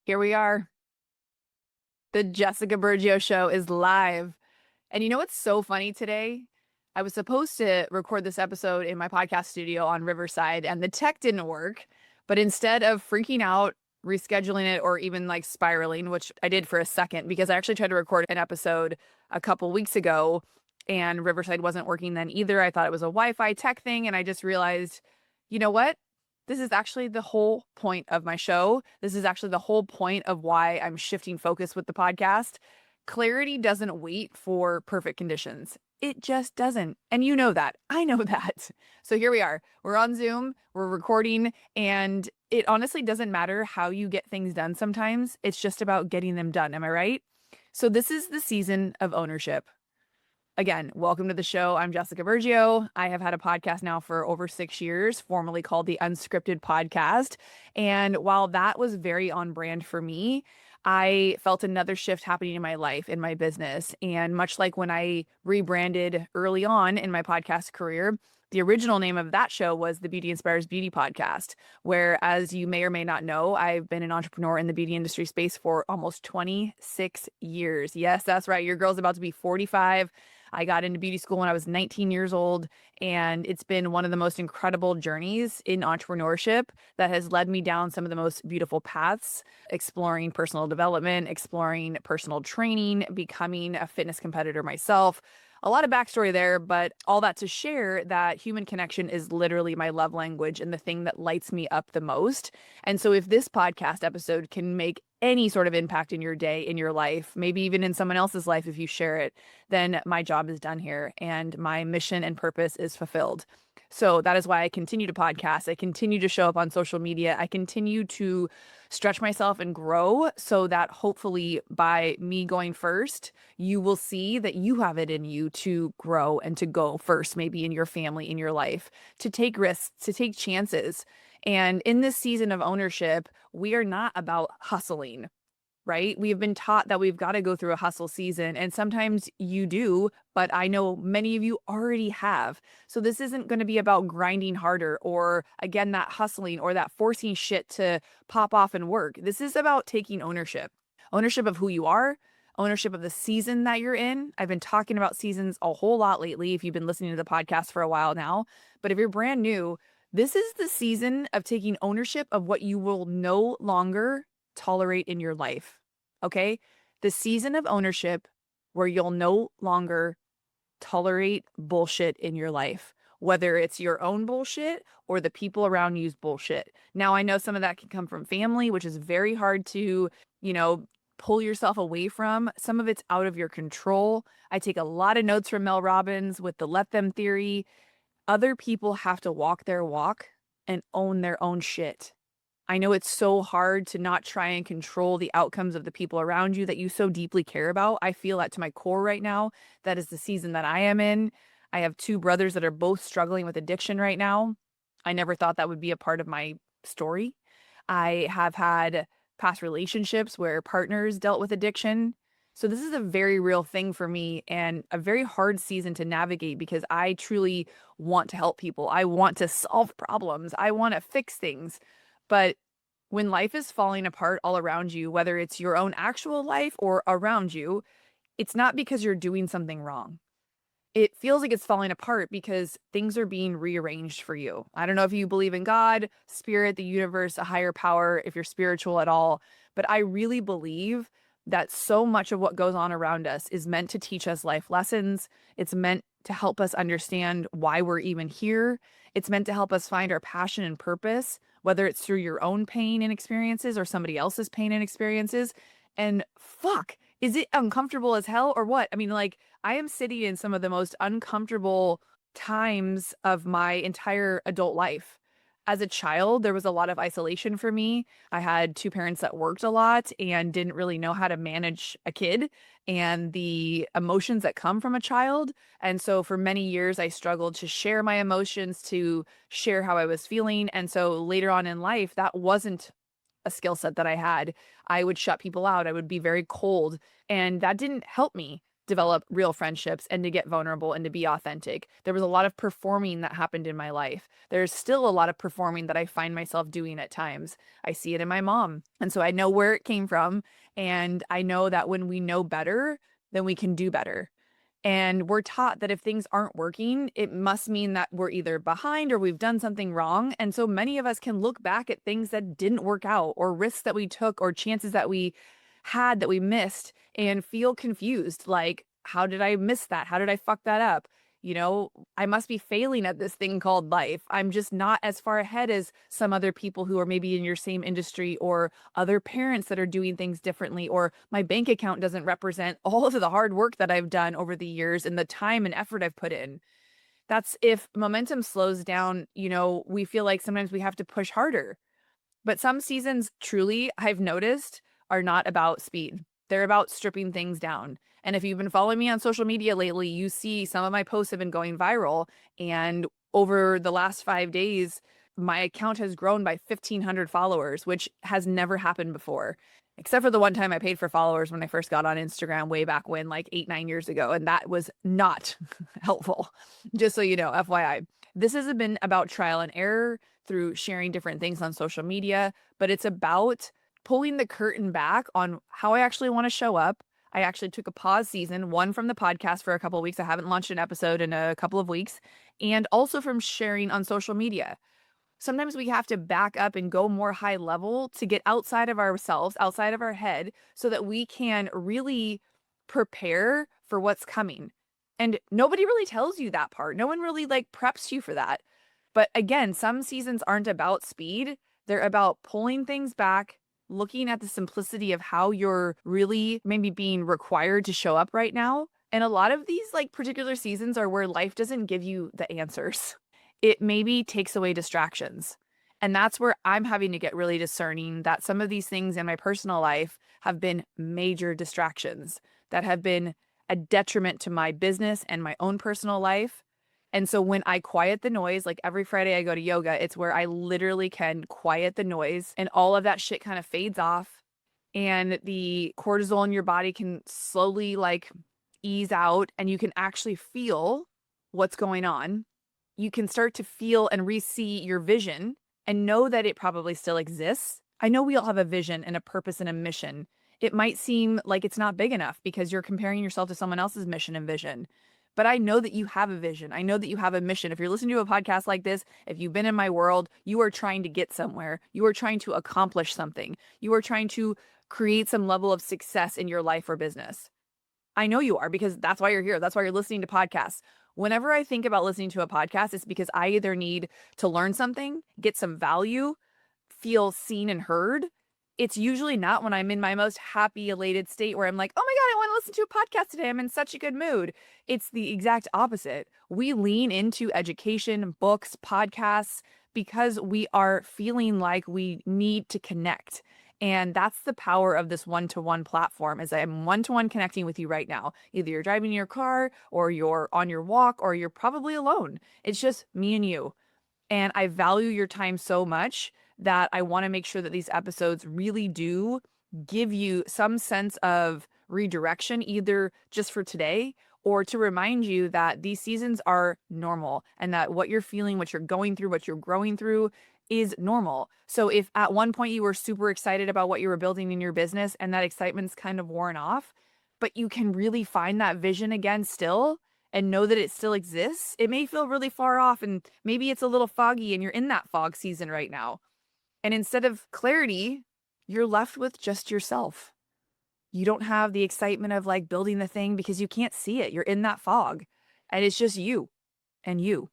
Here we are. The Jessica Bergio show is live. And you know what's so funny today? I was supposed to record this episode in my podcast studio on Riverside, and the tech didn't work. But instead of freaking out, rescheduling it, or even like spiraling, which I did for a second, because I actually tried to record an episode a couple weeks ago and Riverside wasn't working then either. I thought it was a Wi-Fi tech thing, and I just realized, you know what? This is actually the whole point of my show. This is actually the whole point of why I'm shifting focus with the podcast. Clarity doesn't wait for perfect conditions. It just doesn't. And you know that. I know that. So here we are. We're on Zoom, we're recording, and it honestly doesn't matter how you get things done sometimes. It's just about getting them done. Am I right? So this is the season of ownership. Again, welcome to the show. I'm Jessica Bergio. I have had a podcast now for over 6 years, formerly called the Unscripted Podcast. And while that was very on brand for me, I felt another shift happening in my life, in my business. And much like when I rebranded early on in my podcast career, the original name of that show was the Beauty Inspires Beauty Podcast, where, as you may or may not know, I've been an entrepreneur in the beauty industry space for almost 26 years. Yes, that's right. Your girl's about to be 45. I got into beauty school when I was 19 years old, and it's been one of the most incredible journeys in entrepreneurship that has led me down some of the most beautiful paths, exploring personal development, exploring personal training, becoming a fitness competitor myself. A lot of backstory there, but all that to share that human connection is literally my love language and the thing that lights me up the most. And so, if this podcast episode can make any sort of impact in your day, in your life, maybe even in someone else's life if you share it, then my job is done here and my mission and purpose is fulfilled. So that is why I continue to podcast. I continue to show up on social media. I continue to stretch myself and grow so that hopefully by me going first, you will see that you have it in you to grow and to go first, maybe in your family, in your life, to take risks, to take chances. And in this season of ownership, we are not about hustling, right? We have been taught that we've got to go through a hustle season, and sometimes you do, but I know many of you already have. So this isn't going to be about grinding harder or, again, that hustling or that forcing shit to pop off and work. This is about taking ownership, ownership of who you are, ownership of the season that you're in. I've been talking about seasons a whole lot lately if you've been listening to the podcast for a while now. But if you're brand new, this is the season of taking ownership of what you will no longer tolerate in your life. Okay? The season of ownership where you'll no longer tolerate bullshit in your life, whether it's your own bullshit or the people around you's bullshit. Now, I know some of that can come from family, which is very hard to, you know, pull yourself away from. Some of it's out of your control. I take a lot of notes from Mel Robbins with the let them theory. Other people have to walk their walk and own their own shit. I know it's so hard to not try and control the outcomes of the people around you that you so deeply care about. I feel that to my core right now. That is the season that I am in. I have two brothers that are both struggling with addiction right now. I never thought that would be a part of my story. I have had past relationships where partners dealt with addiction. So this is a very real thing for me and a very hard season to navigate because I truly want to help people. I want to solve problems. I want to fix things. But when life is falling apart all around you, whether it's your own actual life or around you, it's not because you're doing something wrong. It feels like it's falling apart because things are being rearranged for you. I don't know if you believe in God, spirit, the universe, a higher power, if you're spiritual at all, but I really believe that so much of what goes on around us is meant to teach us life lessons. It's meant to help us understand why we're even here. It's meant to help us find our passion and purpose, whether it's through your own pain and experiences or somebody else's pain and experiences. And fuck, is it uncomfortable as hell or what? I mean, like, I am sitting in some of the most uncomfortable times of my entire adult life. As a child, there was a lot of isolation for me. I had two parents that worked a lot and didn't really know how to manage a kid and the emotions that come from a child. And so for many years, I struggled to share my emotions, to share how I was feeling. And so later on in life, that wasn't a skill set that I had. I would shut people out. I would be very cold, and that didn't help me. develop real friendships and to get vulnerable and to be authentic. There was a lot of performing that happened in my life. There's still a lot of performing that I find myself doing at times. I see it in my mom. And so I know where it came from. And I know that when we know better, then we can do better. And we're taught that if things aren't working, it must mean that we're either behind or we've done something wrong. And so many of us can look back at things that didn't work out or risks that we took or chances that we had that we missed and feel confused. Like, how did I miss that? How did I fuck that up? I must be failing at this thing called life. I'm just not as far ahead as some other people who are maybe in your same industry or other parents that are doing things differently, or my bank account doesn't represent all of the hard work that I've done over the years and the time and effort I've put in. That's if momentum slows down, we feel like sometimes we have to push harder. But some seasons, truly, I've noticed, are not about speed. They're about stripping things down. And if you've been following me on social media lately, you see some of my posts have been going viral. And over the last 5 days, my account has grown by 1,500 followers, which has never happened before. Except for the one time I paid for followers when I first got on Instagram way back when, like 8, 9 years ago. And that was not helpful. Just so you know, FYI. This has been about trial and error through sharing different things on social media, but it's about pulling the curtain back on how I actually want to show up. I actually took a pause season, one from the podcast for a couple of weeks. I haven't launched an episode in a couple of weeks, and also from sharing on social media. Sometimes we have to back up and go more high level to get outside of ourselves, outside of our head, so that we can really prepare for what's coming. And nobody really tells you that part. No one really like preps you for that. But again, some seasons aren't about speed. They're about pulling things back, looking at the simplicity of how you're really maybe being required to show up right now. And a lot of these like particular seasons are where life doesn't give you the answers. It maybe takes away distractions. And that's where I'm having to get really discerning that some of these things in my personal life have been major distractions that have been a detriment to my business and my own personal life. And so when I quiet the noise, like every Friday I go to yoga, it's where I literally can quiet the noise and all of that shit kind of fades off and the cortisol in your body can slowly like ease out and you can actually feel what's going on. You can start to feel and re-see your vision and know that it probably still exists. I know we all have a vision and a purpose and a mission. It might seem like it's not big enough because you're comparing yourself to someone else's mission and vision. But I know that you have a vision. I know that you have a mission. If you're listening to a podcast like this, if you've been in my world, you are trying to get somewhere. You are trying to accomplish something. You are trying to create some level of success in your life or business. I know you are because that's why you're here. That's why you're listening to podcasts. Whenever I think about listening to a podcast, it's because I either need to learn something, get some value, feel seen and heard. It's usually not when I'm in my most happy, elated state where I'm like, oh my God, I want to listen to a podcast today. I'm in such a good mood. It's the exact opposite. We lean into education, books, podcasts, because we are feeling like we need to connect. And that's the power of this one-to-one platform is I'm one-to-one connecting with you right now. Either you're driving in your car or you're on your walk or you're probably alone. It's just me and you. And I value your time so much that I want to make sure that these episodes really do give you some sense of redirection, either just for today or to remind you that these seasons are normal and that what you're feeling, what you're going through, what you're growing through is normal. So if at one point you were super excited about what you were building in your business and that excitement's kind of worn off, but you can really find that vision again still and know that it still exists, it may feel really far off and maybe it's a little foggy and you're in that fog season right now. And instead of clarity, you're left with just yourself. You don't have the excitement of like building the thing because you can't see it. You're in that fog and it's just you and you.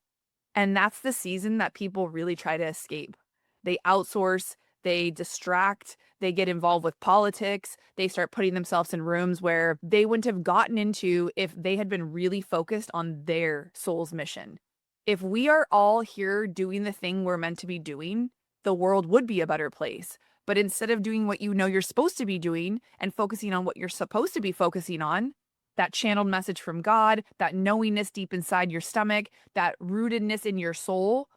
And that's the season that people really try to escape. They outsource, they distract, they get involved with politics, they start putting themselves in rooms where they wouldn't have gotten into if they had been really focused on their soul's mission. If we are all here doing the thing we're meant to be doing, the world would be a better place. But instead of doing what you know you're supposed to be doing and focusing on what you're supposed to be focusing on, that channeled message from God, that knowingness deep inside your stomach, that rootedness in your soul,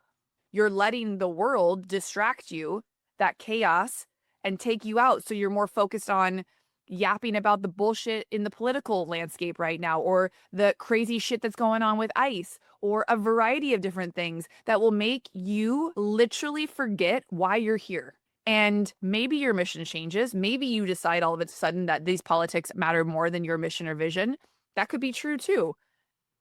you're letting the world distract you, that chaos, and take you out. So you're more focused on yapping about the bullshit in the political landscape right now, or the crazy shit that's going on with ICE, or a variety of different things that will make you literally forget why you're here. And maybe your mission changes. Maybe you decide all of a sudden that these politics matter more than your mission or vision. That could be true too.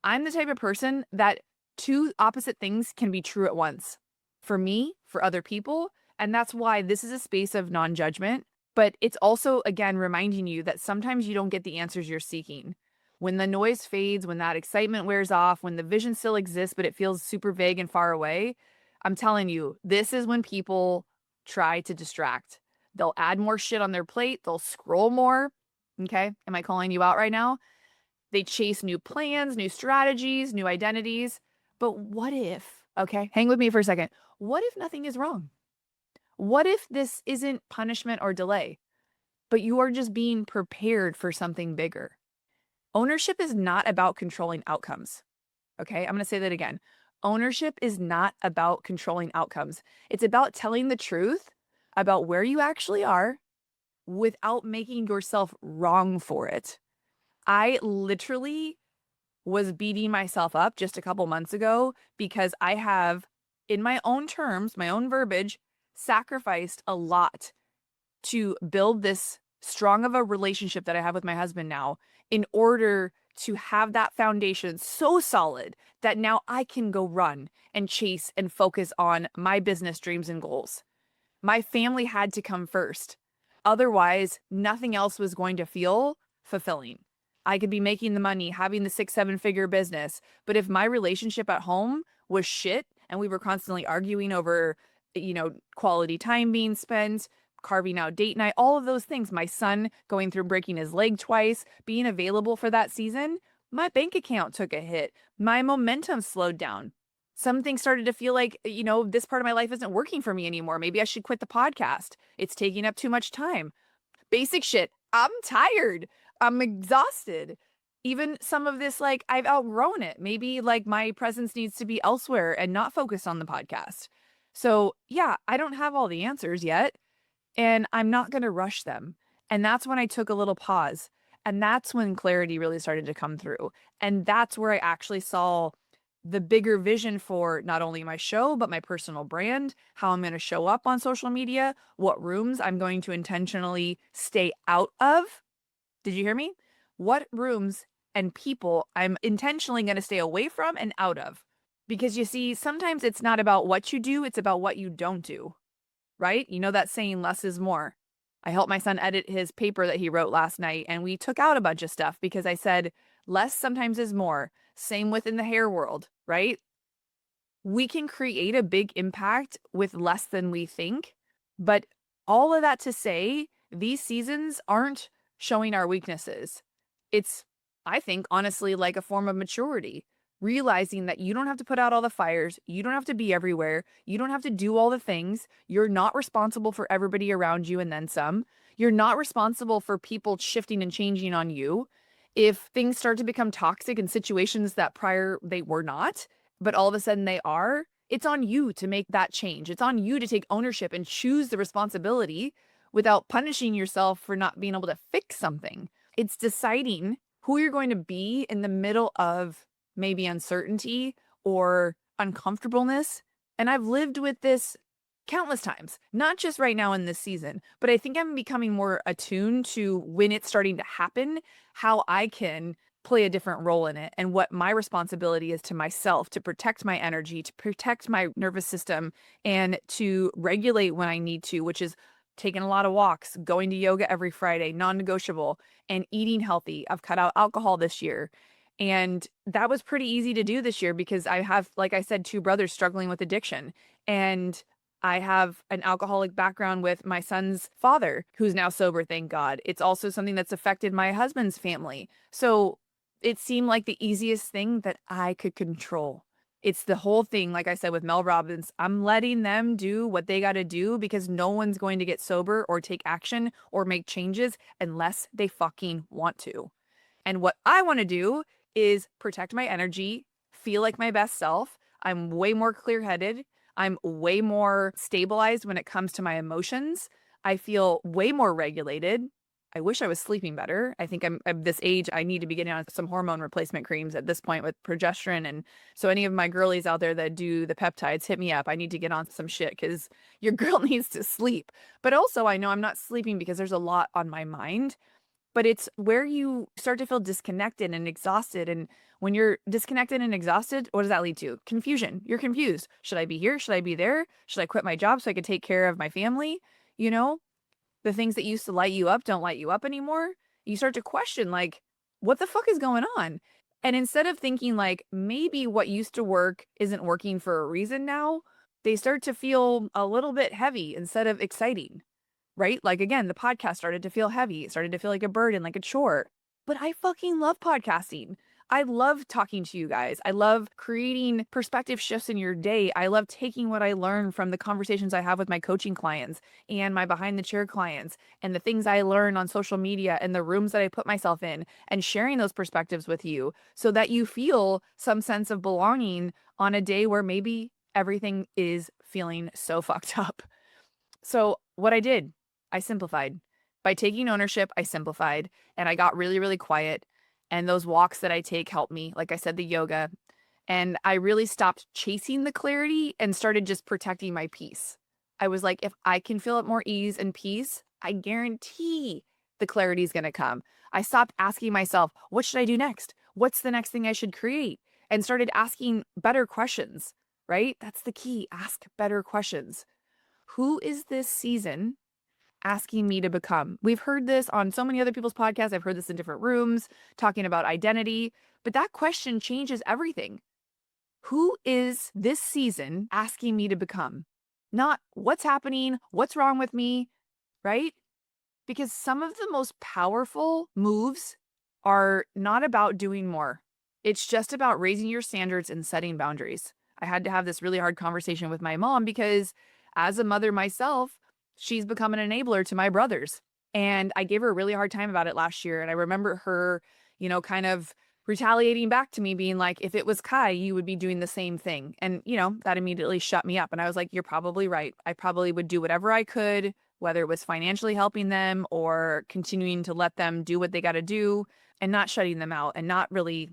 I'm the type of person that two opposite things can be true at once. For me, for other people, and that's why this is a space of non-judgment, but it's also again reminding you that sometimes you don't get the answers you're seeking. When the noise fades, when that excitement wears off, when the vision still exists but it feels super vague and far away, I'm telling you, this is when people try to distract. They'll add more shit on their plate, they'll scroll more. Okay? Am I calling you out right now? They chase new plans, new strategies, new identities. But what if, okay, hang with me for a second. What if nothing is wrong? What if this isn't punishment or delay, but you are just being prepared for something bigger? Ownership is not about controlling outcomes. Okay, I'm going to say that again. Ownership is not about controlling outcomes. It's about telling the truth about where you actually are without making yourself wrong for it. I literally was beating myself up just a couple months ago because I have, in my own terms, my own verbiage, sacrificed a lot to build this strong of a relationship that I have with my husband now in order to have that foundation so solid that now I can go run and chase and focus on my business dreams and goals. My family had to come first. Otherwise, nothing else was going to feel fulfilling. I could be making the money, having the 6, 7 figure business. But if my relationship at home was shit and we were constantly arguing over, quality time being spent, carving out date night, all of those things, my son going through breaking his leg twice, being available for that season, my bank account took a hit. My momentum slowed down. Some things started to feel like, this part of my life isn't working for me anymore. Maybe I should quit the podcast. It's taking up too much time. Basic shit. I'm tired. I'm exhausted. Even some of this, like, I've outgrown it. Maybe like my presence needs to be elsewhere and not focused on the podcast. So, yeah, I don't have all the answers yet, and I'm not going to rush them. And that's when I took a little pause. And that's when clarity really started to come through. And that's where I actually saw the bigger vision for not only my show, but my personal brand, how I'm going to show up on social media, what rooms I'm going to intentionally stay out of. Did you hear me? What rooms and people I'm intentionally going to stay away from and out of. Because you see, sometimes it's not about what you do, it's about what you don't do, right? You know that saying, less is more. I helped my son edit his paper that he wrote last night, and we took out a bunch of stuff because I said, less sometimes is more. Same within the hair world, right? We can create a big impact with less than we think. But all of that to say, these seasons aren't showing our weaknesses. It's, I think, honestly, like a form of maturity. Realizing that you don't have to put out all the fires, you don't have to be everywhere, you don't have to do all the things. You're not responsible for everybody around you and then some. You're not responsible for people shifting and changing on you. If things start to become toxic in situations that prior they were not, but all of a sudden they are, it's on you to make that change. It's on you to take ownership and choose the responsibility without punishing yourself for not being able to fix something. It's deciding who you're going to be in the middle of maybe uncertainty or uncomfortableness. And I've lived with this countless times, not just right now in this season, but I think I'm becoming more attuned to when it's starting to happen, how I can play a different role in it and what my responsibility is to myself to protect my energy, to protect my nervous system, and to regulate when I need to, which is taking a lot of walks, going to yoga every Friday, non-negotiable, and eating healthy. I've cut out alcohol this year. And that was pretty easy to do this year because I have, like I said, two brothers struggling with addiction. And I have an alcoholic background with my son's father, who's now sober, thank God. It's also something that's affected my husband's family. So it seemed like the easiest thing that I could control. It's the whole thing, like I said, with Mel Robbins. I'm letting them do what they got to do because no one's going to get sober or take action or make changes unless they fucking want to. And what I want to do is protect my energy, feel like my best self. I'm way more clear-headed. I'm way more stabilized when it comes to my emotions. I feel way more regulated. I wish I was sleeping better. I think I'm this age, I need to be getting on some hormone replacement creams at this point with progesterone. And so any of my girlies out there that do the peptides, hit me up. I need to get on some shit because your girl needs to sleep. But also I know I'm not sleeping because there's a lot on my mind, but it's where you start to feel disconnected and exhausted. And when you're disconnected and exhausted, what does that lead to? Confusion. You're confused. Should I be here? Should I be there? Should I quit my job so I could take care of my family? You know, the things that used to light you up don't light you up anymore. You start to question, like, what the fuck is going on? And instead of thinking, like, maybe what used to work isn't working for a reason now, they start to feel a little bit heavy instead of exciting, right? Like, again, the podcast started to feel heavy. It started to feel like a burden, like a chore. But I fucking love podcasting. I love talking to you guys. I love creating perspective shifts in your day. I love taking what I learn from the conversations I have with my coaching clients and my behind the chair clients and the things I learn on social media and the rooms that I put myself in and sharing those perspectives with you so that you feel some sense of belonging on a day where maybe everything is feeling so fucked up. So, what I did, I simplified. By taking ownership, I simplified and I got really, really quiet. And those walks that I take help me. Like I said, the yoga. And I really stopped chasing the clarity and started just protecting my peace. I was like, if I can feel at more ease and peace, I guarantee the clarity is going to come. I stopped asking myself, what should I do next? What's the next thing I should create? And started asking better questions, right? That's the key. Ask better questions. Who is this season asking me to become? We've heard this on so many other people's podcasts. I've heard this in different rooms talking about identity, but that question changes everything. Who is this season asking me to become? Not what's happening, what's wrong with me, right? Because some of the most powerful moves are not about doing more. It's just about raising your standards and setting boundaries. I had to have this really hard conversation with my mom because as a mother myself, she's become an enabler to my brothers. And I gave her a really hard time about it last year. And I remember her, kind of retaliating back to me, being like, if it was Kai, you would be doing the same thing. And, that immediately shut me up. And I was like, you're probably right. I probably would do whatever I could, whether it was financially helping them or continuing to let them do what they got to do and not shutting them out and not really,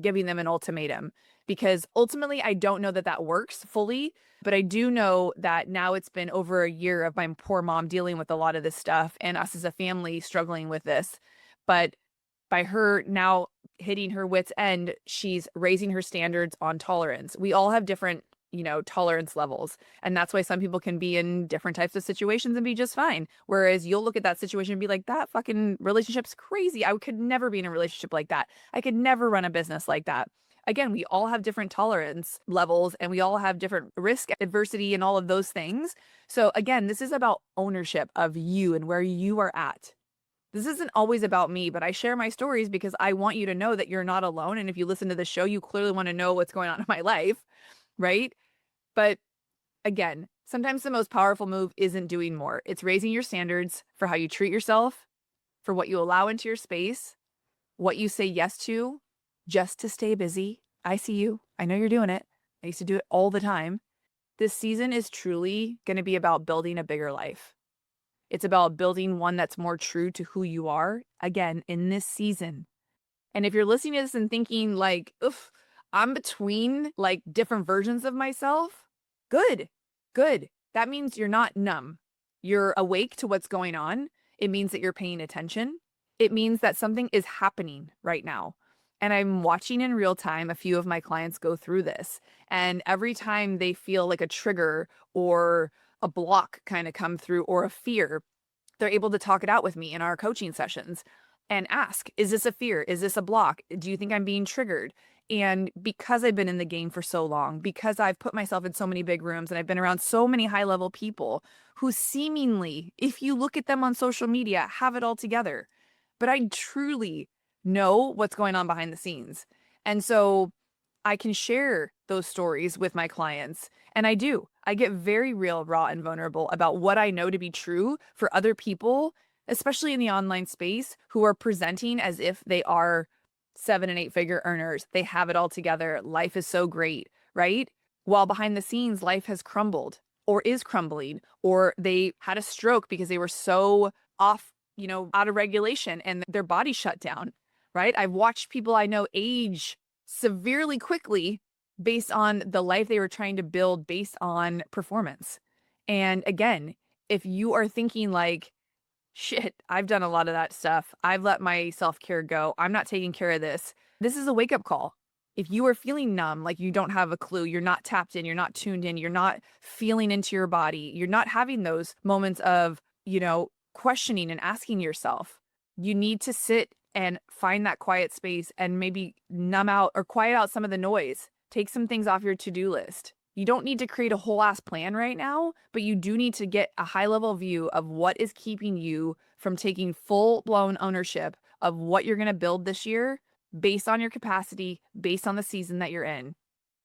giving them an ultimatum. Because ultimately, I don't know that that works fully, but I do know that now it's been over a year of my poor mom dealing with a lot of this stuff and us as a family struggling with this. But by her now hitting her wit's end, she's raising her standards on tolerance. We all have different, tolerance levels. And that's why some people can be in different types of situations and be just fine. Whereas you'll look at that situation and be like, that fucking relationship's crazy. I could never be in a relationship like that. I could never run a business like that. Again, we all have different tolerance levels and we all have different risk, adversity, and all of those things. So again, this is about ownership of you and where you are at. This isn't always about me, but I share my stories because I want you to know that you're not alone. And if you listen to the show, you clearly want to know what's going on in my life, right? But again, sometimes the most powerful move isn't doing more. It's raising your standards for how you treat yourself, for what you allow into your space, what you say yes to, just to stay busy. I see you. I know you're doing it. I used to do it all the time. This season is truly going to be about building a bigger life. It's about building one that's more true to who you are, again, in this season. And if you're listening to this and thinking like, oof, I'm between like different versions of myself, good, good. That means you're not numb. You're awake to what's going on. It means that you're paying attention. It means that something is happening right now. And I'm watching in real time a few of my clients go through this. And every time they feel like a trigger or a block kind of come through or a fear, they're able to talk it out with me in our coaching sessions and ask, is this a fear? Is this a block? Do you think I'm being triggered? And because I've been in the game for so long, because I've put myself in so many big rooms and I've been around so many high level people who seemingly, if you look at them on social media, have it all together. But I truly know what's going on behind the scenes. And so I can share those stories with my clients. And I do. I get very real, raw, and vulnerable about what I know to be true for other people, especially in the online space, who are presenting as if they are 7 and 8 figure earners. They have it all together. Life is so great, right? While behind the scenes, life has crumbled or is crumbling, or they had a stroke because they were so off out of regulation and their body shut down, right? I've watched people I know age severely quickly based on the life they were trying to build based on performance. And again, if you are thinking like, shit, I've done a lot of that stuff. I've let my self-care go. I'm not taking care of this. This is a wake-up call. If you are feeling numb, like you don't have a clue, you're not tapped in, you're not tuned in, you're not feeling into your body, you're not having those moments of, questioning and asking yourself, you need to sit and find that quiet space and maybe numb out or quiet out some of the noise. Take some things off your to-do list. You don't need to create a whole ass plan right now, but you do need to get a high level view of what is keeping you from taking full blown ownership of what you're going to build this year based on your capacity, based on the season that you're in.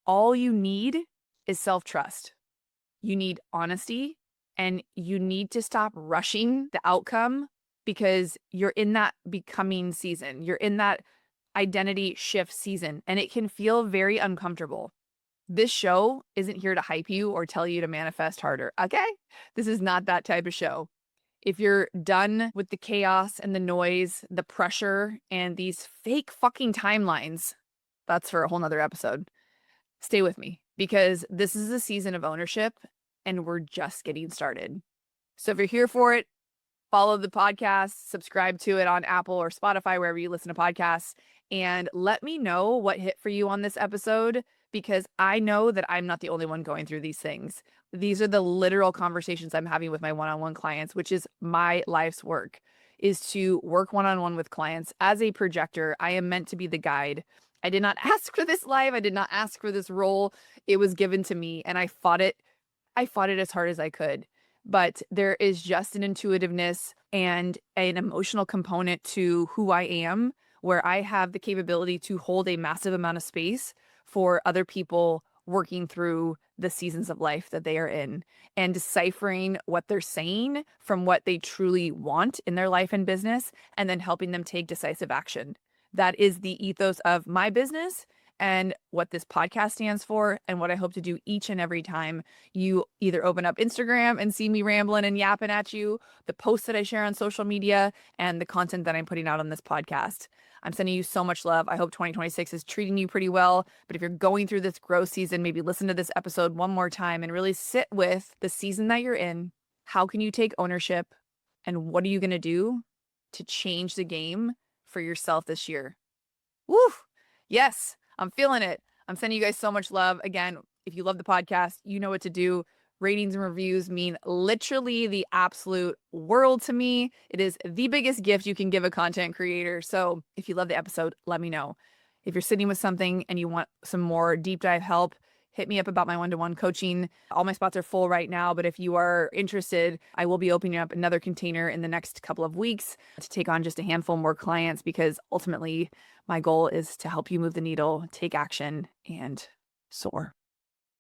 All you need is self trust. You need honesty, and you need to stop rushing the outcome because you're in that becoming season. You're in that identity shift season, and it can feel very uncomfortable. This show isn't here to hype you or tell you to manifest harder, okay? This is not that type of show. If you're done with the chaos and the noise, the pressure, and these fake fucking timelines, that's for a whole nother episode. Stay with me because this is a season of ownership and we're just getting started. So if you're here for it, follow the podcast, subscribe to it on Apple or Spotify, wherever you listen to podcasts, and let me know what hit for you on this episode because I know that I'm not the only one going through these things. These are the literal conversations I'm having with my one-on-one clients, which is my life's work, is to work one-on-one with clients. As a projector, I am meant to be the guide. I did not ask for this life. I did not ask for this role. It was given to me and I fought it. I fought it as hard as I could. But there is just an intuitiveness and an emotional component to who I am, where I have the capability to hold a massive amount of space for other people working through the seasons of life that they are in and deciphering what they're saying from what they truly want in their life and business, and then helping them take decisive action. That is the ethos of my business and what this podcast stands for, and what I hope to do each and every time you either open up Instagram and see me rambling and yapping at you, the posts that I share on social media, and the content that I'm putting out on this podcast. I'm sending you so much love. I hope 2026 is treating you pretty well. But if you're going through this growth season, maybe listen to this episode one more time and really sit with the season that you're in. How can you take ownership? And what are you going to do to change the game for yourself this year? Woo! Yes, I'm feeling it. I'm sending you guys so much love. Again, if you love the podcast, you know what to do. Ratings and reviews mean literally the absolute world to me. It is the biggest gift you can give a content creator. So if you love the episode, let me know. If you're sitting with something and you want some more deep dive help, hit me up about my one-to-one coaching. All my spots are full right now, but if you are interested, I will be opening up another container in the next couple of weeks to take on just a handful more clients, because ultimately my goal is to help you move the needle, take action, and soar.